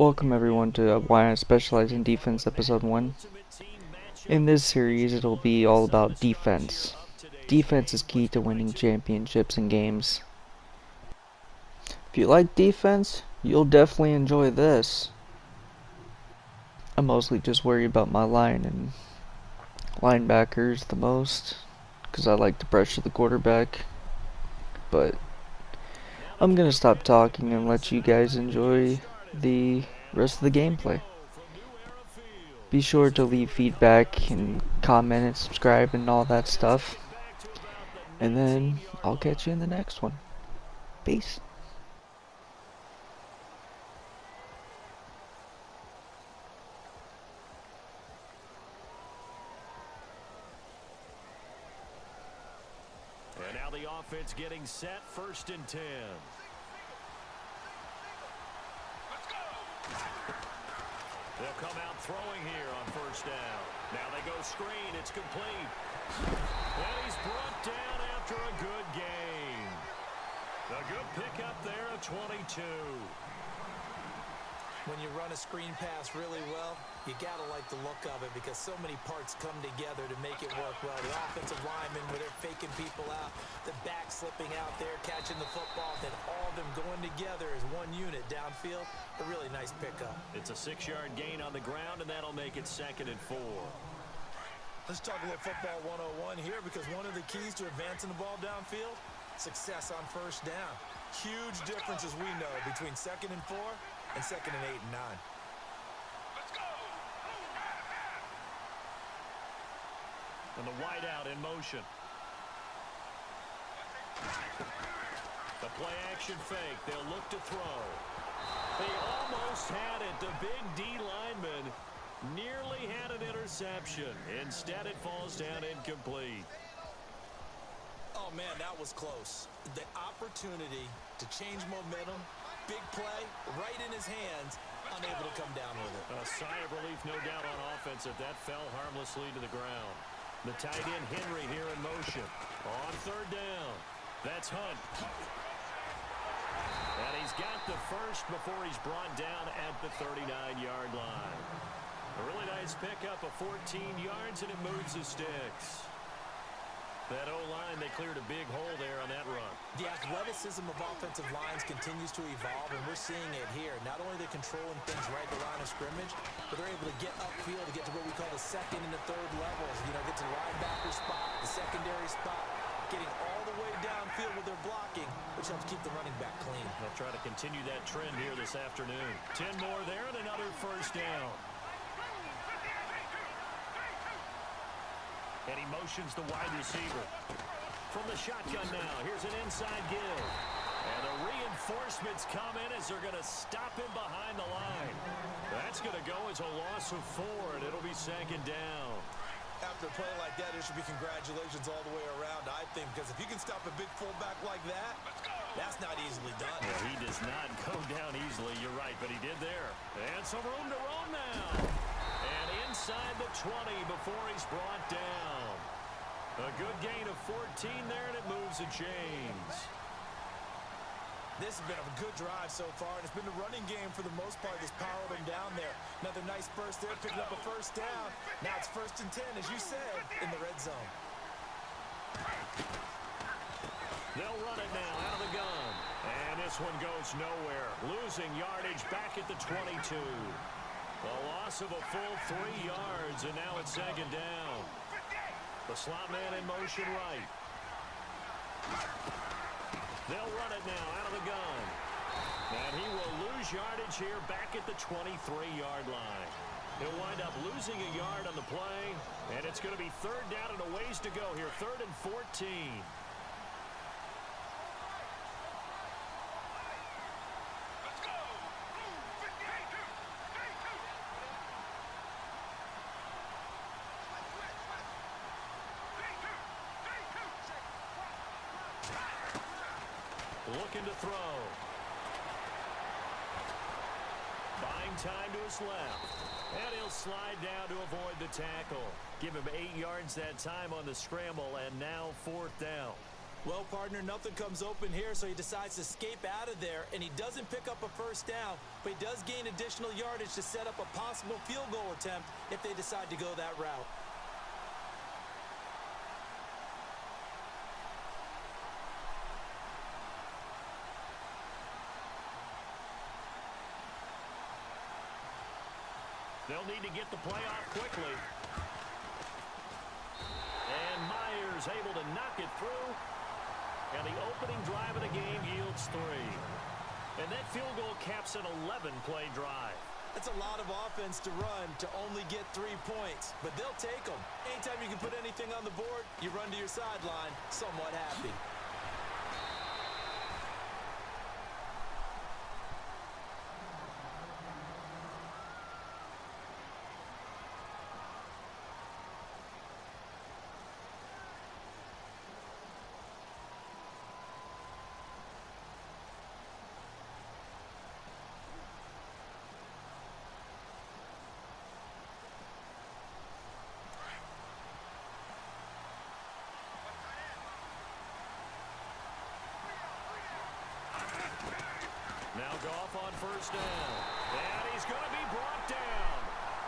Welcome everyone to Why I Specialize in Defense Episode 1. In this series it'll be all about defense. Defense is key to winning championships and games. If you like defense, you'll definitely enjoy this. I mostly just worry about my line and linebackers the most, because I like to pressure the quarterback. But I'm gonna stop talking and let you guys enjoy the rest of the gameplay. Be sure to leave feedback and comment and subscribe and all that stuff. And then I'll catch you in the next one. Peace. And now the offense getting set, 1st and 10. They'll come out throwing here on 1st down. Now they go screen. It's complete. And he's brought down after a good gain. A good pickup there at 22. When you run a screen pass really well, you got to like the look of it because so many parts come together to make it work well. The offensive linemen, where they're faking people out, the back slipping out there, catching the football, then all of them going together as one unit downfield. A really nice pickup. It's a 6-yard gain on the ground, and that'll make it 2nd and 4. Let's talk a little football 101 here because one of the keys to advancing the ball downfield, success on 1st down. Huge difference, as we know, between 2nd and 4 and 2nd and 8 and 9. And the wideout in motion. The play action fake. They'll look to throw. They almost had it. The big D lineman nearly had an interception. Instead, it falls down incomplete. Oh, man, that was close. The opportunity to change momentum, big play, right in his hands, unable to come down with it. A sigh of relief, no doubt, on offense if that fell harmlessly to the ground. The tight end, Henry, here in motion. On 3rd down. That's Hunt. And he's got the first before he's brought down at the 39-yard line. A really nice pickup of 14 yards, and it moves the sticks. That O-line, they cleared a big hole there on that run. The athleticism of offensive lines continues to evolve, and we're seeing it here. Not only are they controlling things right at the line of scrimmage, but they're able to get upfield to get to what we call the 2nd and the 3rd levels. You know, get to the linebacker spot, the secondary spot, getting all the way downfield with their blocking, which helps keep the running back clean. They'll try to continue that trend here this afternoon. 10 more there and another 1st down. And he motions the wide receiver. From the shotgun now, here's an inside give. And the reinforcements come in as they're going to stop him behind the line. That's going to go as a loss of 4, and it'll be 2nd down. After a play like that, there should be congratulations all the way around, I think, because if you can stop a big fullback like that, that's not easily done. Yeah, he does not go down easily, you're right, but he did there. And some room to roam now. And inside the 20 before he's brought down. A good gain of 14 there, and it moves the chains. This has been a good drive so far, and it's been the running game for the most part that's powered him down there. Another nice burst there, picking up a 1st down. Now it's 1st and 10, as you said, in the red zone. They'll run it now out of the gun. And this one goes nowhere. Losing yardage back at the 22. A loss of a full 3 yards, and now it's 2nd down. The slot man in motion right. They'll run it now out of the gun. And he will lose yardage here back at the 23-yard line. He'll wind up losing a yard on the play, and it's going to be 3rd down and a ways to go here, 3rd and 14. Looking to throw. Buying time to his left. And he'll slide down to avoid the tackle. Give him 8 yards that time on the scramble, and now 4th down. Well, partner, nothing comes open here, so he decides to escape out of there, and he doesn't pick up a first down, but he does gain additional yardage to set up a possible field goal attempt if they decide to go that route. They'll need to get the play off quickly. And Myers able to knock it through. And the opening drive of the game yields 3. And that field goal caps an 11-play drive. That's a lot of offense to run to only get 3 points, but they'll take them. Anytime you can put anything on the board, you run to your sideline somewhat happy. Now Goff on first down. And he's going to be brought down.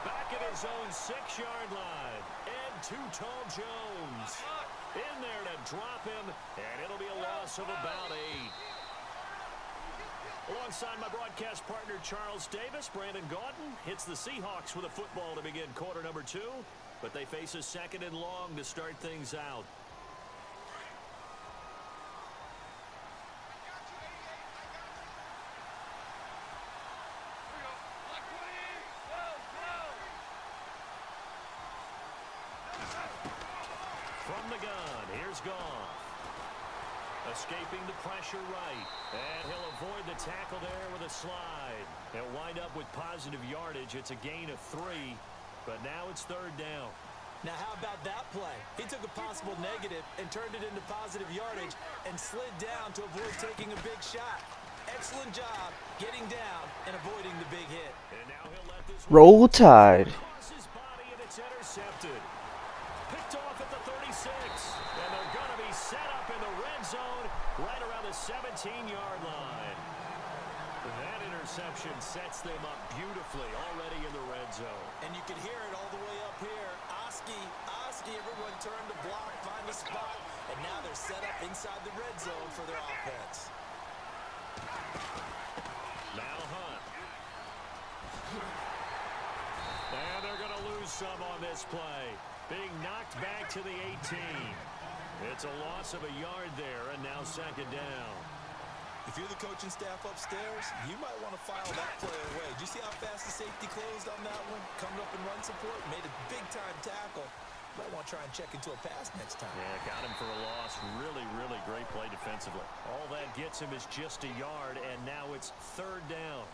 Back at his own 6-yard line. And Too-Tall Jones in there to drop him. And it'll be a loss of about 8. Alongside my broadcast partner Charles Davis, Brandon Gaudin hits the Seahawks with a football to begin quarter number 2. But they face a 2nd and long to start things out. From the gun, here's Goff. Escaping the pressure right. And he'll avoid the tackle there with a slide. They'll wind up with positive yardage. It's a gain of 3. But now it's 3rd down. Now how about that play? He took a possible negative and turned it into positive yardage and slid down to avoid taking a big shot. Excellent job getting down and avoiding the big hit. And now he'll let this Roll Tide. cross his body, and it's intercepted. Picked off at the 36. And they're going to be set up in the red zone right around the 17-yard line. That interception sets them up beautifully already in the red zone. And you can hear it all the way up here. Oski, everyone turned to block, find a spot, and now they're set up inside the red zone for their offense. Now Hunt. And they're going to lose some on this play. Being knocked back to the 18. It's a loss of a yard there, and now 2nd down. If you're the coaching staff upstairs, you might want to file that play away. Did you see how fast the safety closed on that one? Coming up in run support, made a big-time tackle. Might want to try and check into a pass next time. Yeah, got him for a loss. Really, really great play defensively. All that gets him is just a yard, and now it's 3rd down.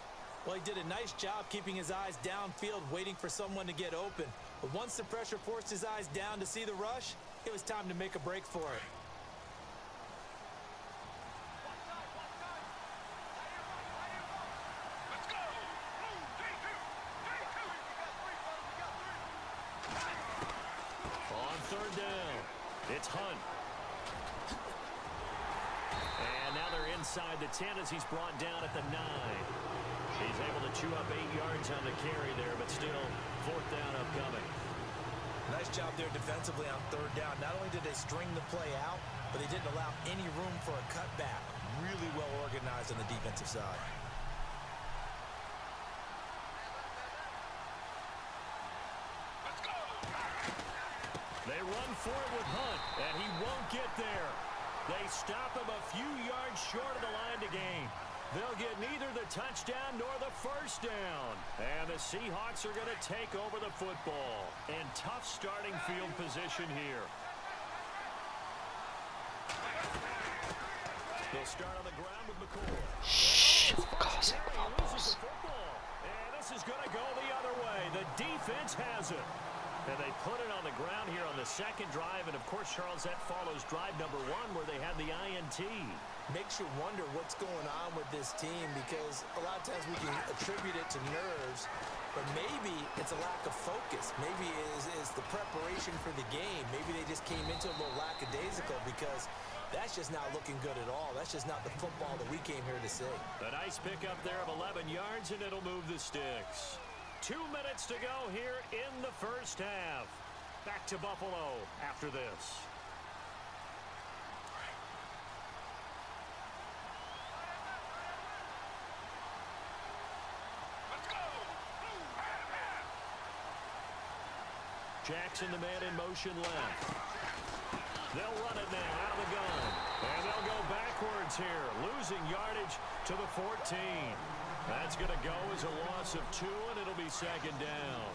Well, he did a nice job keeping his eyes downfield, waiting for someone to get open. But once the pressure forced his eyes down to see the rush, it was time to make a break for it. On 3rd down, it's Hunt. And now they're inside the 10 as he's brought down at the 9. He's able to chew up 8 yards on the carry there, but still 4th down upcoming. Nice job there defensively on 3rd down. Not only did they string the play out, but they didn't allow any room for a cutback. Really well organized on the defensive side. They run for it with Hunt, and he won't get there. They stop him a few yards short of the line to gain. They'll get neither the touchdown nor the 1st down. And the Seahawks are going to take over the football. And tough starting field position here. They'll start on the ground with McCoy. Shh, causing Loses fumbles. the football. And this is going to go the other way. The defense has it. And they put it on the ground here on the 2nd drive. And, of course, Charles, that follows drive number 1 where they had the INT. Makes you wonder what's going on with this team, because a lot of times we can attribute it to nerves, but maybe it's a lack of focus. Maybe it is the preparation for the game. Maybe they just came into a little lackadaisical, because That's just not looking good at all. That's just not the football that we came here to see. A nice pickup there of 11 yards, and it'll move the sticks. 2 minutes to go here in the first half. Back to Buffalo after this. Jackson, the man in motion left. They'll run it now out of the gun. And they'll go backwards here, losing yardage to the 14. That's going to go as a loss of 2, and it'll be second down.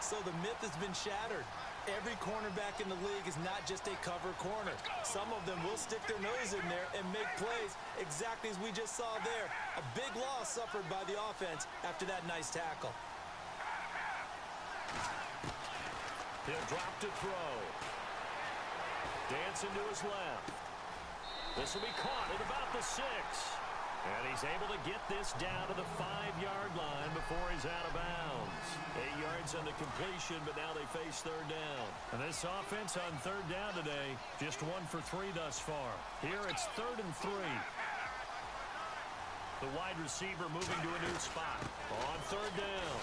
So the myth has been shattered. Every cornerback in the league is not just a cover corner. Some of them will stick their nose in there and make plays exactly as we just saw there. A big loss suffered by the offense after that nice tackle. He'll drop to throw. Dancing to his left. This will be caught at about the 6. And he's able to get this down to the 5-yard line before he's out of bounds. 8 yards on the completion, but now they face third down. And this offense on third down today, just 1 for 3 thus far. Here it's 3rd and 3. The wide receiver moving to a new spot. On third down.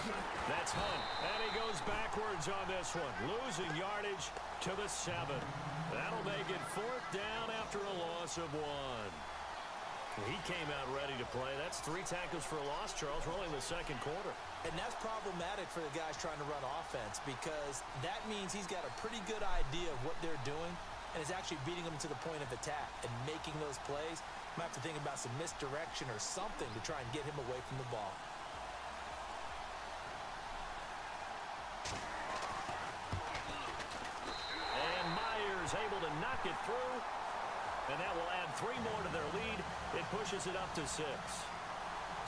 That's Hunt. And he goes backwards on this one. Losing yardage to the 7. That'll make it 4th down after a loss of 1. He came out ready to play. That's 3 tackles for a loss, Charles. We're only in the second quarter. And that's problematic for the guys trying to run offense because that means he's got a pretty good idea of what they're doing and is actually beating them to the point of attack and making those plays. Might have to think about some misdirection or something to try and get him away from the ball. And Myers able to knock it through. And that will add 3 more to their lead. It pushes it up to 6.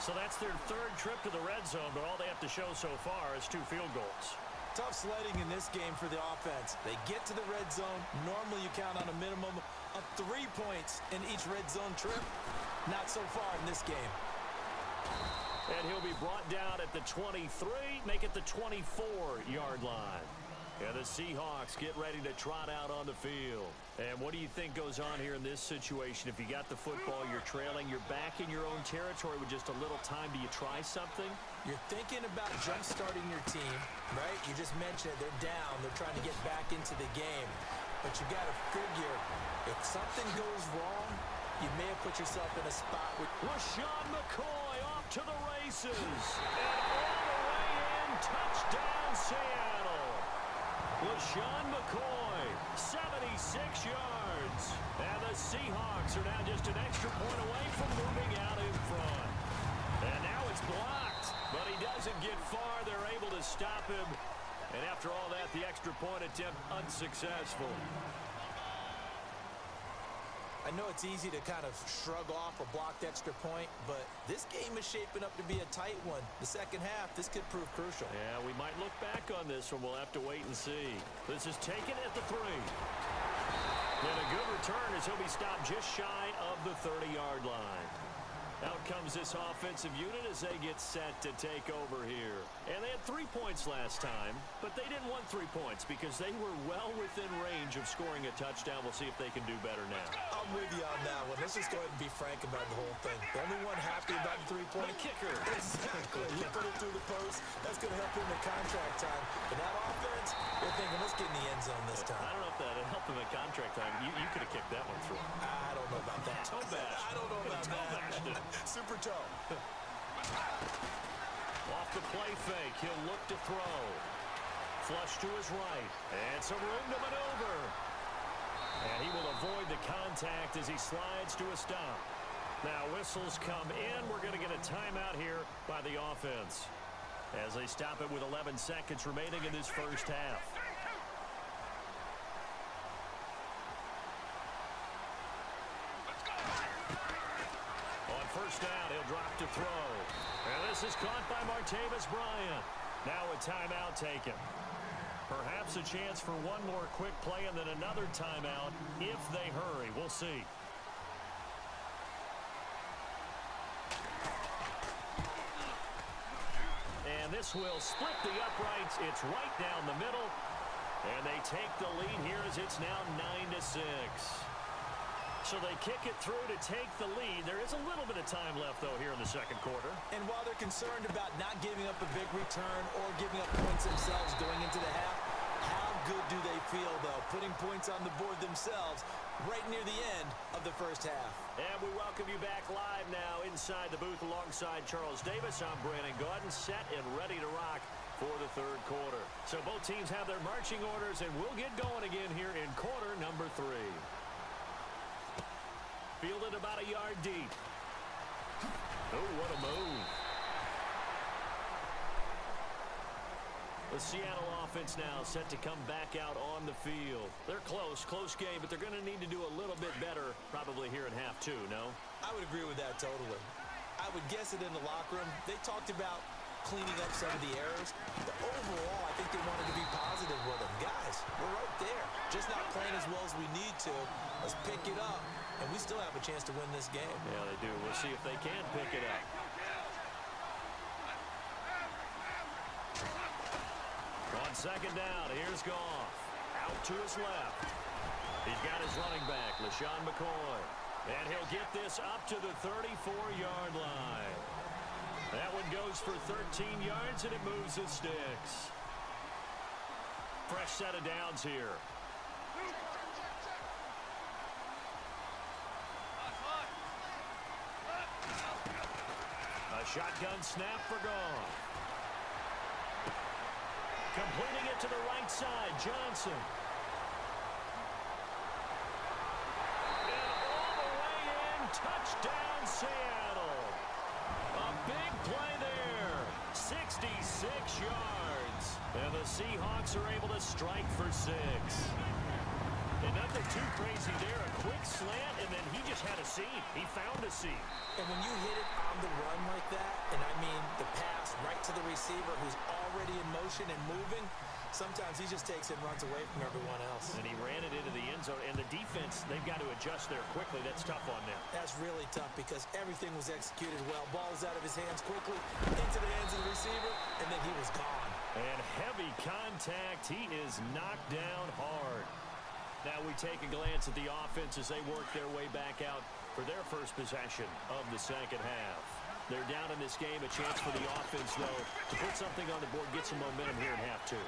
So that's their 3rd trip to the red zone, but all they have to show so far is 2 field goals. Tough sledding in this game for the offense. They get to the red zone. Normally you count on a minimum of 3 points in each red zone trip. Not so far in this game. And he'll be brought down at the 23, make it the 24-yard line. And the Seahawks get ready to trot out on the field. And what do you think goes on here in this situation? If you got the football, you're trailing, you're back in your own territory with just a little time. Do you try something? You're thinking about jump-starting your team, right? You just mentioned it. They're down. They're trying to get back into the game. But you got to figure, if something goes wrong, you may have put yourself in a spot with LaShawn McCoy off to the races. And all the way in, touchdown Seattle. LaShawn McCoy, 76 yards. And the Seahawks are now just an extra point away from moving out in front. And now it's blocked, but he doesn't get far. They're able to stop him. And after all that, the extra point attempt unsuccessful. I know it's easy to kind of shrug off a blocked extra point, but this game is shaping up to be a tight one. The second half, this could prove crucial. Yeah, we might look back on this one. We'll have to wait and see. This is taken at the 3. And a good return as he'll be stopped just shy of the 30-yard line. Out comes this offensive unit as they get set to take over here. And they had 3 points last time, but they didn't want 3 points because they were well within range of scoring a touchdown. We'll see if they can do better now. I'm with you on that one. Let's just go ahead and be frank about the whole thing. The only one happy about the 3-point kicker. Exactly. He put it through the post. That's going to help him in contract time. But that offense, they're thinking, let's get in the end zone this time. I don't know if that helped him at contract time. You could have kicked that one through. I don't know about that. Toe bash. I don't know about that. Super toe. Off the play fake, he'll look to throw. Flush to his right, and some room to maneuver. And he will avoid the contact as he slides to a stop. Now whistles come in. We're going to get a timeout here by the offense as they stop it with 11 seconds remaining in this first half. First down, he'll drop to throw. And this is caught by Martavis Bryant. Now a timeout taken. Perhaps a chance for one more quick play and then another timeout if they hurry. We'll see. And this will split the uprights. It's right down the middle. And they take the lead here as it's now 9-6. So they kick it through to take the lead. There is a little bit of time left, though, here in the second quarter. And while they're concerned about not giving up a big return or giving up points themselves going into the half, how good do they feel, though, putting points on the board themselves right near the end of the first half? And we welcome you back live now inside the booth alongside Charles Davis. I'm Brandon Gaudin, set and ready to rock for the third quarter. So both teams have their marching orders, and we'll get going again here in quarter number 3. Fielded about a yard deep. Oh, what a move. The Seattle offense now set to come back out on the field. They're close game, but they're going to need to do a little bit better probably here in half 2, no? I would agree with that totally. I would guess it in the locker room. They talked about cleaning up some of the errors, but overall, I think they wanted to be positive with them. Guys, we're right there. Just not playing as well as we need to. Let's pick it up, and we still have a chance to win this game. Yeah, they do. We'll see if they can pick it up. On second down, here's Goff. Out to his left. He's got his running back, LaShawn McCoy. And he'll get this up to the 34-yard line. That one goes for 13 yards, and it moves the sticks. Fresh set of downs here. A shotgun snap for Goff. Completing it to the right side, Johnson. And all the way in, touchdown Seattle. A big play there, 66 yards. And the Seahawks are able to strike for 6. And nothing too crazy there, a quick slant, and then he just had a seam. He found a seam. And when you hit it on the run like that, and I mean the pass right to the receiver who's already in motion and moving, sometimes he just takes it and runs away from everyone else. And he ran it into the end zone, and the defense, they've got to adjust there quickly. That's tough on them. That's really tough because everything was executed well. Ball was out of his hands quickly, into the hands of the receiver, and then he was gone. And heavy contact. He is knocked down hard. Now we take a glance at the offense as they work their way back out for their first possession of the second half. They're down in this game. A chance for the offense, though, to put something on the board, get some momentum here in half 2.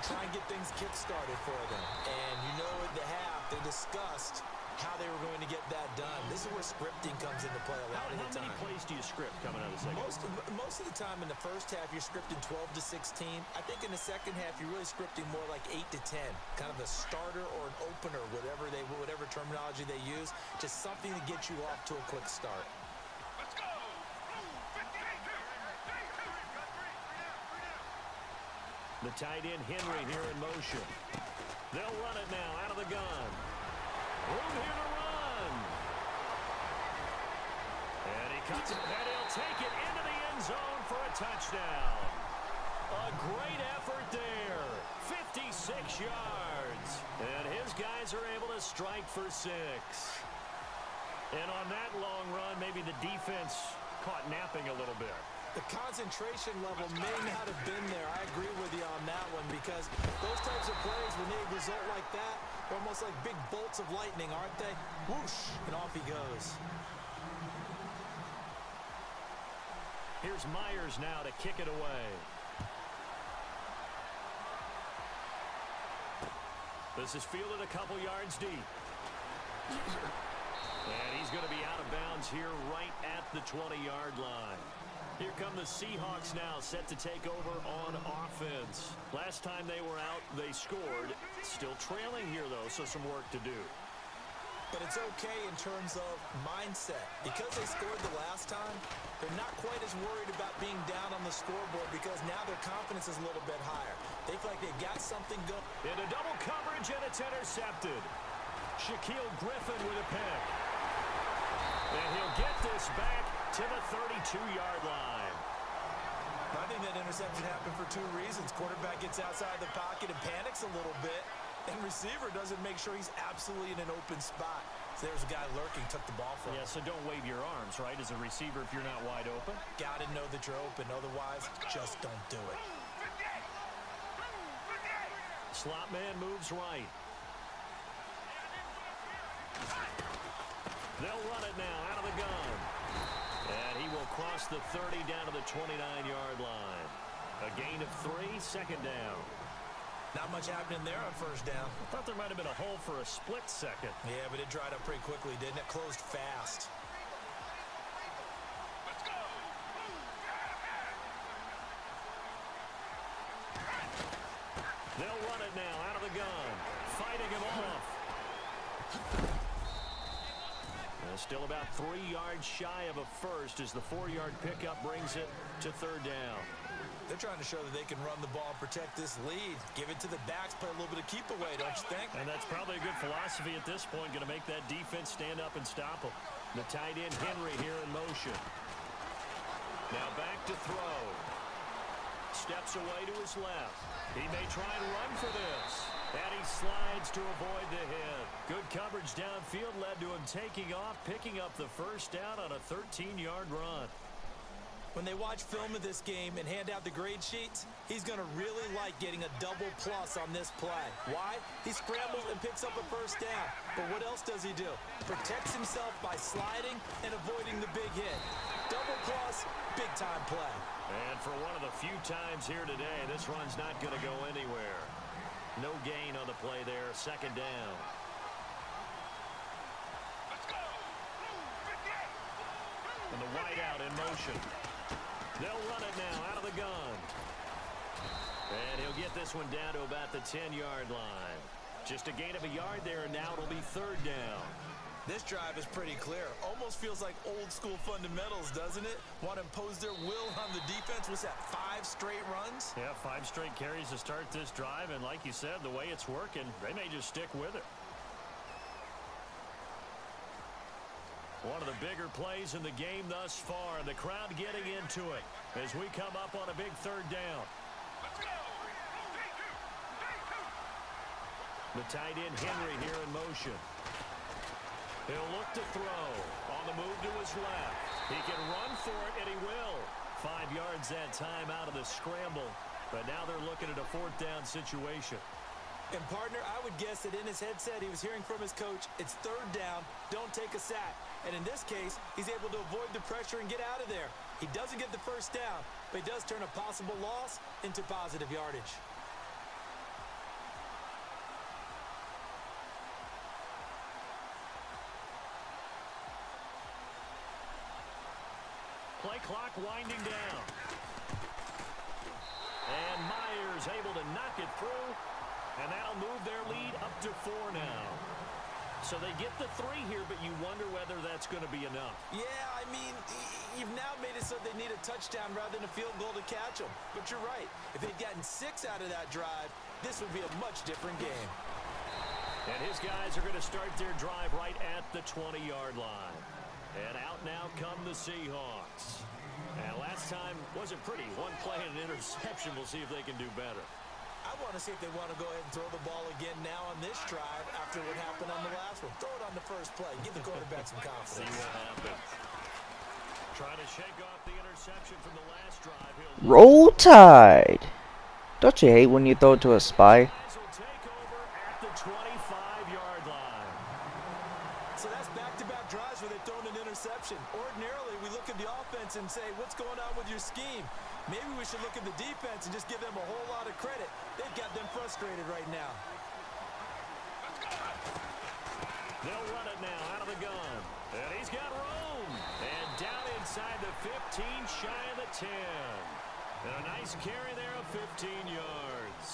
Try and get things kick-started for them. And you know at the half, they discussed how they were going to get that done. This is where scripting comes into play a lot of the time. How many plays do you script coming out of the second half? Most of the time in the first half, you're scripting 12 to 16. I think in the second half, you're really scripting more like 8 to 10. Kind of a starter or an opener, whatever terminology they use. Just something to get you off to a quick start. The tight end Henry here in motion. They'll run it now out of the gun. Room here to run. And he cuts it, and he'll take it into the end zone for a touchdown. A great effort there. 56 yards. And his guys are able to strike for 6. And on that long run, maybe the defense caught napping a little bit. The concentration level may not have been there. I agree with you on that one because those types of plays, when they result like that, they're almost like big bolts of lightning, aren't they? Whoosh, and off he goes. Here's Myers now to kick it away. This is fielded a couple yards deep. And he's going to be out of bounds here right at the 20-yard line. Here come the Seahawks now, set to take over on offense. Last time they were out, they scored. Still trailing here, though, so some work to do. But it's okay in terms of mindset. Because they scored the last time, they're not quite as worried about being down on the scoreboard because now their confidence is a little bit higher. They feel like they've got something going. Into double coverage, and it's intercepted. Shaquille Griffin with a pick. And he'll get this back to the 32-yard line. I think that interception happened for 2 reasons. Quarterback gets outside the pocket and panics a little bit, and receiver doesn't make sure he's absolutely in an open spot. So there's a guy lurking, took the ball from him. Yeah, so don't wave your arms, right, as a receiver if you're not wide open. Got to know that you're open. Otherwise, just don't do it. Slot man moves right. They'll run it now out of the gun. And he will cross the 30 down to the 29-yard line. A gain of 3, second down. Not much happening there on first down. I thought there might have been a hole for a split second. Yeah, but it dried up pretty quickly, didn't it? Closed fast. They'll run it now out of the gun. Fighting him off. Still about 3 yards shy of a first as the 4-yard pickup brings it to third down. They're trying to show that they can run the ball and protect this lead. Give it to the backs, play a little bit of keep away, don't you think? And that's probably a good philosophy at this point, going to make that defense stand up and stop them. The tight end Henry here in motion. Now back to throw. Steps away to his left. He may try and run for this. And he slides to avoid the hit. Good coverage downfield led to him taking off, picking up the first down on a 13-yard run. When they watch film of this game and hand out the grade sheets, he's going to really like getting a double plus on this play. Why? He scrambles and picks up a first down. But what else does he do? Protects himself by sliding and avoiding the big hit. Double plus, big-time play. And for one of the few times here today, this run's not going to go anywhere. No gain on the play there, second down. And the wideout in motion. They'll run it now out of the gun. And he'll get this one down to about the 10-yard line. Just a gain of a yard there, and now it'll be third down. This drive is pretty clear. Almost feels like old-school fundamentals, doesn't it? Want to impose their will on the defense. What's that, 5 straight runs? Yeah, 5 straight carries to start this drive, and like you said, the way it's working, they may just stick with it. One of the bigger plays in the game thus far, and the crowd getting into it as we come up on a big third down. The tight end Henry here in motion. He'll look to throw. On the move to his left. He can run for it, and he will. 5 yards that time out of the scramble. But now they're looking at a fourth down situation. And, partner, I would guess that in his headset he was hearing from his coach, it's third down, don't take a sack. And in this case, he's able to avoid the pressure and get out of there. He doesn't get the first down, but he does turn a possible loss into positive yardage. Play clock winding down. And Myers able to knock it through. And that'll move their lead up to 4 now. So they get the 3 here, but you wonder whether that's going to be enough. Yeah, I mean, you've now made it so they need a touchdown rather than a field goal to catch them. But you're right. If they'd gotten 6 out of that drive, this would be a much different game. And his guys are going to start their drive right at the 20-yard line. And out now come the Seahawks. And last time wasn't pretty. One play and an interception. We'll see if they can do better. I want to see if they want to go ahead and throw the ball again now on this drive after what happened on the last one. Throw it on the first play. Give the quarterback some confidence. See what happens. Trying to shake off the interception from the last drive. Roll Tide! Don't you hate when you throw it to a spy? Will take over at the 25-yard line. So that's back-to-back drives where they've thrown an interception. Ordinarily, we look at the offense and say, what's going on with your scheme? Maybe we should look at the defense and just give them a whole lot of credit. They've got them frustrated right now. They'll run it now out of the gun. And he's got room. And down inside the 15, shy of the 10. And a nice carry there of 15 yards.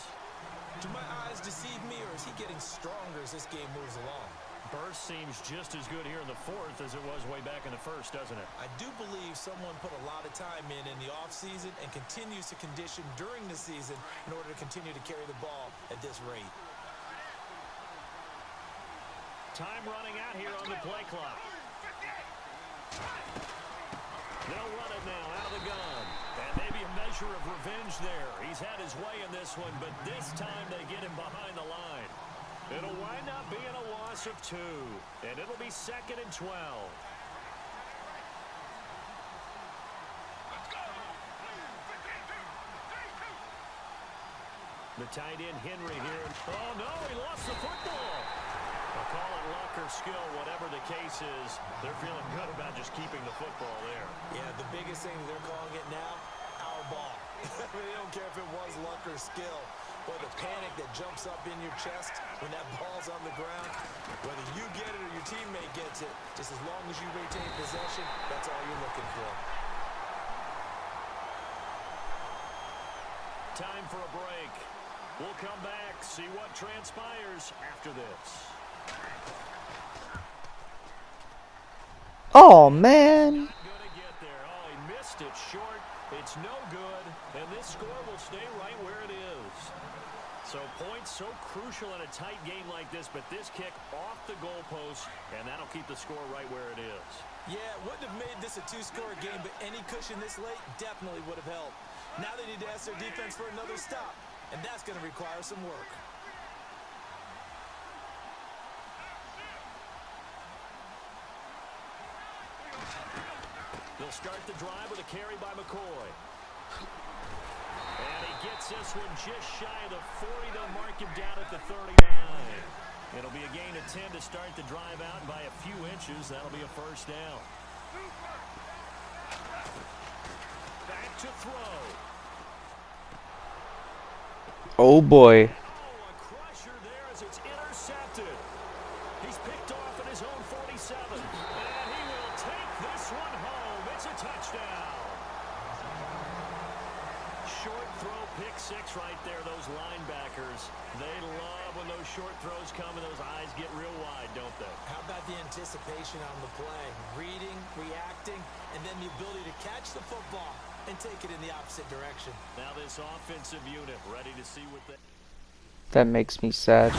Do my eyes deceive me, or is he getting stronger as this game moves along? Burst seems just as good here in the fourth as it was way back in the first, doesn't it? I do believe someone put a lot of time in the offseason and continues to condition during the season in order to continue to carry the ball at this rate. Time running out here on the play clock. They'll run it now out of the gun. And maybe a measure of revenge there. He's had his way in this one, but this time they get him behind the line. It'll wind up being a loss of 2. And it'll be 2nd and 12. The tight end Henry here. Oh, no, he lost the football. They'll call it luck or skill, whatever the case is. They're feeling good about just keeping the football there. Yeah, the biggest thing they're calling it now, our ball. I mean, they don't care if it was luck or skill. But the panic that jumps up in your chest when that ball's on the ground, whether you get it or your teammate gets it, just as long as you retain possession, that's all you're looking for. Time for a break. We'll come back, see what transpires after this. Oh, man. Not gonna get there. Oh, he missed it short. It's no good, and this score will stay right where it is. So points so crucial in a tight game like this, but this kick off the goalpost, and that'll keep the score right where it is. Yeah, wouldn't have made this a two-score game, but any cushion this late definitely would have helped. Now they need to ask their defense for another stop, and that's going to require some work. They'll start the drive with a carry by McCoy. And he gets this one just shy of the 40. They'll mark him down at the 39. It'll be a gain of 10 to start the drive out, and by a few inches, that'll be a first down. Back to throw. Oh, boy. Oh, a crusher there as it's intercepted. He's picked off at his own 47. And he will take this one home. It's a touchdown. Short throw, pick six right there. Those linebackers, they love when those short throws come and those eyes get real wide, don't they? How about the anticipation on the play? Reading, reacting, and then the ability to catch the football and take it in the opposite direction. Now this offensive unit ready to see what they... That makes me sad.